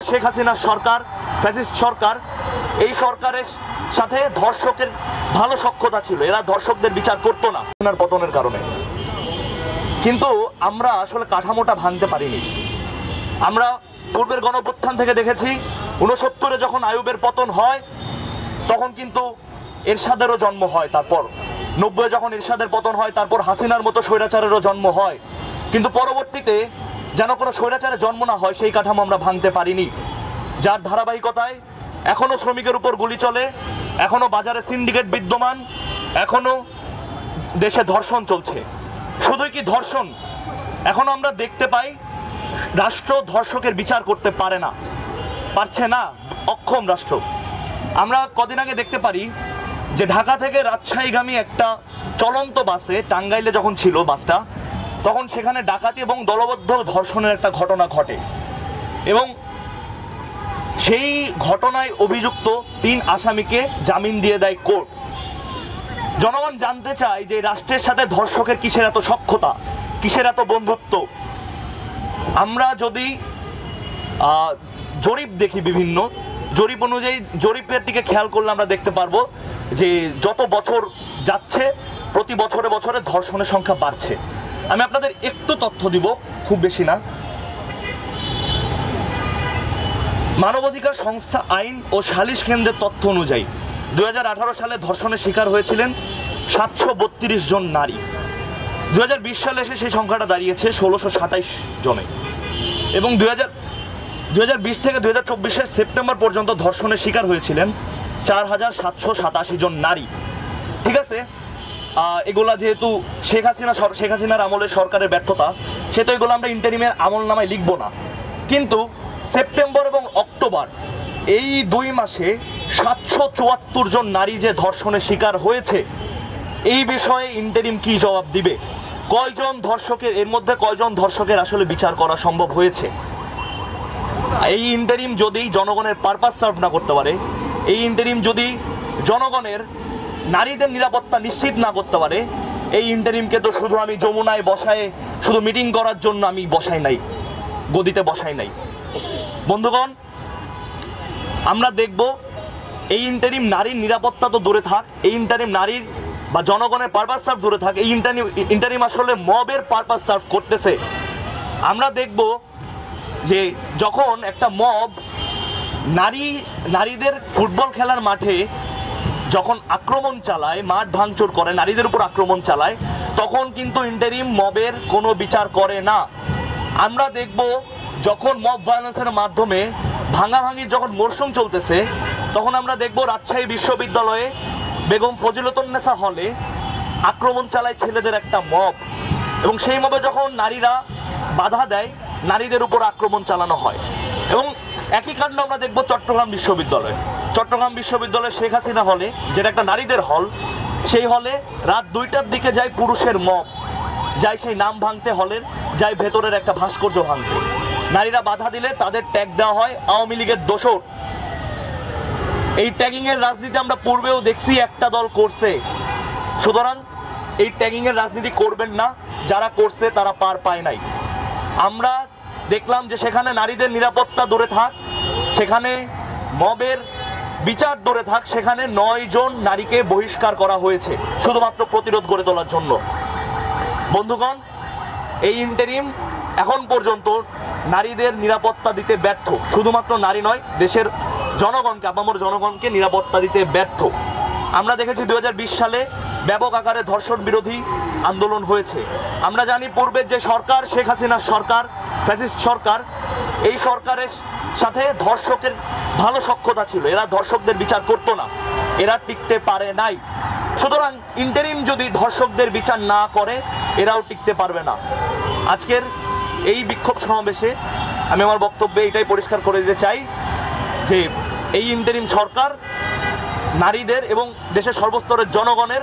শেখ হাসিনার সরকার, ফ্যাসিস্ট সরকার, এই সরকারের সাথে ধর্ষকের ভালো সখ্যতা ছিল, এরা ধর্ষকদের বিচার করতো না হাসিনার পতনের কারণে। কিন্তু আমরা আসলে কাঠামোটা ভাঙতে পারিনি। আমরা পূর্বের গণঅভ্যুত্থান থেকে দেখেছি 69-এ যখন আইয়ুবের পতন হয় তখন কিন্তু এরশাদেরও জন্ম হয়, তারপর 90-এ যখন এরশাদের পতন হয় তারপর হাসিনার মতো স্বৈরাচারেরও জন্ম হয়, কিন্তু পরবর্তীতে যেন কোনো স্বৈরাচারের জন্ম না হয় সেই কাঠামো আমরা ভাঙতে পারিনি, যার ধারাবাহিকতায় এখনো শ্রমিকের উপর গুলি চলে, এখনো বাজারে সিন্ডিকেট বিদ্যমান, এখনো দেশে ধর্ষণ চলছে। শুধুই কি ধর্ষণ, এখনো আমরা দেখতে পাই রাষ্ট্র ধর্ষকের বিচার করতে পারছে না, অক্ষম রাষ্ট্র। আমরা কদিন আগে দেখতে পারি যে ঢাকা থেকে রাজশাহীগামী একটা চলন্ত বাসে, টাঙ্গাইলে যখন ছিল বাসটা, তখন সেখানে ডাকাতি এবং দলবদ্ধ ধর্ষণের একটা ঘটনা ঘটে এবং সেই ঘটনায় অভিযুক্ত 3 আসামিকে জামিন দিয়ে দেয় কোর্ট। জনগণ জানতে চায় যে রাষ্ট্রের সাথে ধর্ষকের কিসের এত সখ্যতা, কিসের এত বন্ধুত্ব। আমরা যদি জরিপ দেখি, বিভিন্ন জরিপ অনুযায়ী, জরিপের দিকে খেয়াল করলে আমরা দেখতে পারবো যে যত বছর যাচ্ছে প্রতি বছরে বছরে ধর্ষণের সংখ্যা বাড়ছে। আমি আপনাদের একটু তথ্য দিব, খুব বেশি না। মানবাধিকার সংস্থা আইন ও সালিশ কেন্দ্রের তথ্য অনুযায়ী 2018 সালে ধর্ষণের শিকার হয়েছিলেন 732 জন নারী। 2020 সালে এসে সেই সংখ্যাটা দাঁড়িয়েছে 1627 জনে এবং 2020 থেকে 2024 সেপ্টেম্বর পর্যন্ত ধর্ষণের শিকার হয়েছিলেন 4787 জন নারী। ঠিক আছে, এগুলা যেহেতু শেখ হাসিনার আমলের সরকারের ব্যর্থতা, সেহেতু এগুলো আমরা ইন্টারিমের আমল নামায় লিখবো না। কিন্তু সেপ্টেম্বর এবং অক্টোবর এই 2 মাসে 774 জন নারী যে ধর্ষণের শিকার হয়েছে, এই বিষয়ে ইন্টারিম কি জবাব দিবে? কয়জন ধর্ষকের, এর মধ্যে কয়জন ধর্ষকের আসলে বিচার করা সম্ভব হয়েছে? এই ইন্টারিম যদি জনগণের পারপাস সার্ভ না করতে পারে, এই ইন্টারিম যদি জনগণের নারীদের নিরাপত্তা নিশ্চিত না করতে পারে, এই ইন্টারিমকে তো শুধু আমি যমুনায় বসায় শুধু মিটিং করার জন্য আমি বসাই নাই, গদিতে বসাই নাই। বন্ধুগণ, আমরা দেখব এই ইন্টারিম নারীর নিরাপত্তা তো দূরে থাক, এই ইন্টারিম নারীর বা জনগণের পারপাস সার্ভ দূরে থাক, এই ইন্টারিম আসলে মবের পারপাস সার্ভ করতেছে। আমরা দেখব যে যখন একটা মব নারীদের ফুটবল খেলার মাঠে যখন আক্রমণ চালায়, মাঠ ভাঙচুর করে, নারীদের উপর আক্রমণ চালায়, তখন কিন্তু ইন্টারিম মবের কোনো বিচার করে না। আমরা দেখব যখন মব ভায়োলেন্সের মাধ্যমে ভাঙাভাঙির যখন মরশুম চলতেছে, তখন আমরা দেখব রাজশাহী বিশ্ববিদ্যালয়ে বেগম ফজিলতুন্নেসা হলে আক্রমণ চালায় ছেলেদের একটা মব, এবং সেই মবে যখন নারীরা বাধা দেয়, নারীদের উপর আক্রমণ চালানো হয়। এবং একই কাণ্ড আমরা দেখব চট্টগ্রাম বিশ্ববিদ্যালয়ে শেখ হাসিনা হলে, যেটা একটা নারীদের হল, সেই হলে রাত 2টার দিকে যায় পুরুষের মব, যায় সেই নাম ভাঙতে, হলের যায় ভেতরের একটা ভাস্কর্য ভাঙতে। নারীরা বাধা দিলে তাদের ট্যাগ দেওয়া হয় আওয়ামী লীগের দোসর। এই ট্যাগিং এর রাজনীতি আমরা পূর্বেও দেখছি, একটা দল করছে। সুতরাং এই ট্যাগিং এর রাজনীতি করবেন না, যারা করছে তারা পার পায় নাই। আমরা দেখলাম যে সেখানে নারীদের নিরাপত্তা দূরে থাক, সেখানে মবের বিচার দূরে থাক, সেখানে 9 জন নারীকে বহিষ্কার করা হয়েছে শুধুমাত্র প্রতিরোধ গড়ে তোলার জন্য। বন্ধুগণ, এই ইন্টারিম এখন পর্যন্ত নারীদের নিরাপত্তা দিতে ব্যর্থ। শুধুমাত্র নারী নয়, দেশের জনগণকে, আপামর জনগণকে নিরাপত্তা দিতে ব্যর্থ। আমরা দেখেছি 2020 সালে ব্যাপক আকারে ধর্ষণ বিরোধী আন্দোলন হয়েছে। আমরা জানি পূর্বের যে সরকার, শেখ হাসিনার সরকার, ফ্যাসিস্ট সরকার, এই সরকারের সাথে ধর্ষকের ভালো সখ্যতা ছিল, এরা ধর্ষকদের বিচার করতো না, এরা টিকতে পারে নাই। সুতরাং ইন্টারিম যদি ধর্ষকদের বিচার না করে, এরাও টিকতে পারবে না। আজকের এই বিক্ষোভ সমাবেশে আমি আমার বক্তব্যে এটাই পরিষ্কার করে দিতে চাই যে এই ইন্টারিম সরকার নারীদের এবং দেশের সর্বস্তরের জনগণের